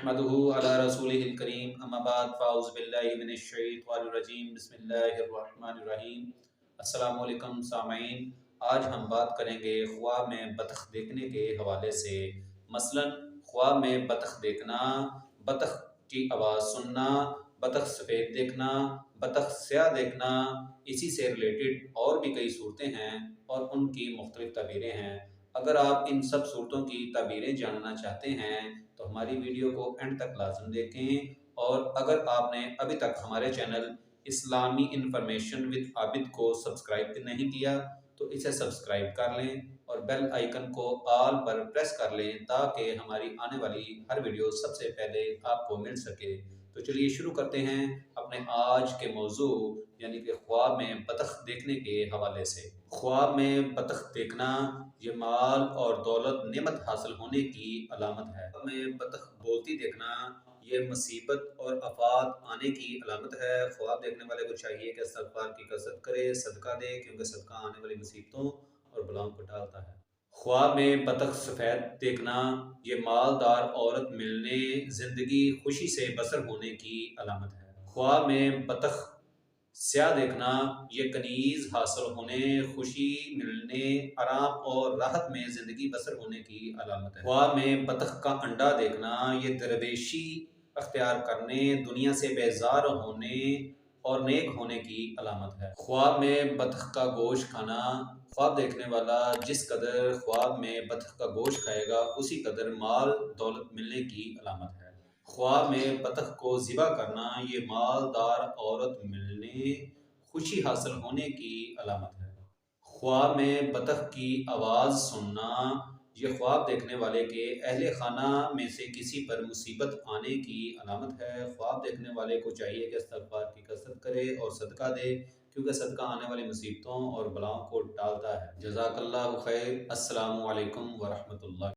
नहमदुहु अला रसूलिहिल करीम अम्मा बाद फ़ाउज़ बिल्लाहि मिनश शैतानिर रजीम बिस्मिल्लाहिर रहमानिर रहीम। अस्सलामु अलैकुम सामईन, आज हम बात करेंगे ख्वाब में बतख देखने के हवाले से। मसलन ख्वाब में बतख देखना, बतख की आवाज़ सुनना, बतख सफ़ेद देखना, बतख स्याह देखना, इसी से रिलेटेड और भी कई सूरतें हैं और उनकी मुख्तलिफ ताबीरें हैं। अगर आप इन सब सूरतों की ताबीरें जानना चाहते हैं तो हमारी वीडियो को एंड तक लाजम देखें, और अगर आपने अभी तक हमारे channel Islami information with Abid को सब्सक्राइब नहीं किया तो इसे सब्सक्राइब कर लें और बेल आइकन को ऑल पर प्रेस कर लें ताकि हमारी आने वाली हर वीडियो सबसे पहले आपको मिल सके। तो चलिए शुरू करते हैं अपने आज के मौजू यानी कि ख्वाब में बतख देखने के हवाले से। ख्वाब में बतख देखना ये माल और दौलत नेमत हासिल होने की अलामत है। ख्वाब में बतख बोलती देखना ये मुसीबत और आफात आने की अलामत है। ख्वाब देखने वाले को चाहिए कि इस्तिग़फ़ार की कसरत करे, सदका दे, क्योंकि सदका आने वाली मुसीबतों और बलाओं को टालता है। ख्वाब में बतख सफ़ेद देखना ये मालदार औरत मिलने, ज़िंदगी खुशी से बसर होने की अलामत है। ख्वाब में बतख स्याह देखना ये कनीज़ हासिल होने, खुशी मिलने, आराम और राहत में ज़िंदगी बसर होने की अलामत है। ख्वाब में बतख का अंडा देखना ये दरवेशी अख्तियार करने, दुनिया से बेजार होने और नेक होने की अलामत है। ख्वाब में बतख का गोश्त खाना, ख्वाब देखने वाला जिस कदर ख्वाब में बतख का गोश्त खाएगा उसी कदर माल दौलत मिलने की अलामत है। ख्वाब में बतख को ज़िबा करना ये मालदार औरत मिलने, खुशी हासिल होने की अलामत है। ख्वाब में बतख की आवाज़ सुनना ये ख्वाब देखने वाले के अहले खाना में से किसी पर मुसीबत आने की अलामत है। ख्वाब देखने वाले को चाहिए कि इस्तिग़फ़ार की कसरत करे और सदका दे, क्योंकि सदका आने वाली मुसीबतों और बलाओं को टालता है। जज़ाकल्लाहु खैर। अस्सलामु अलैकुम व रहमतुल्लाह।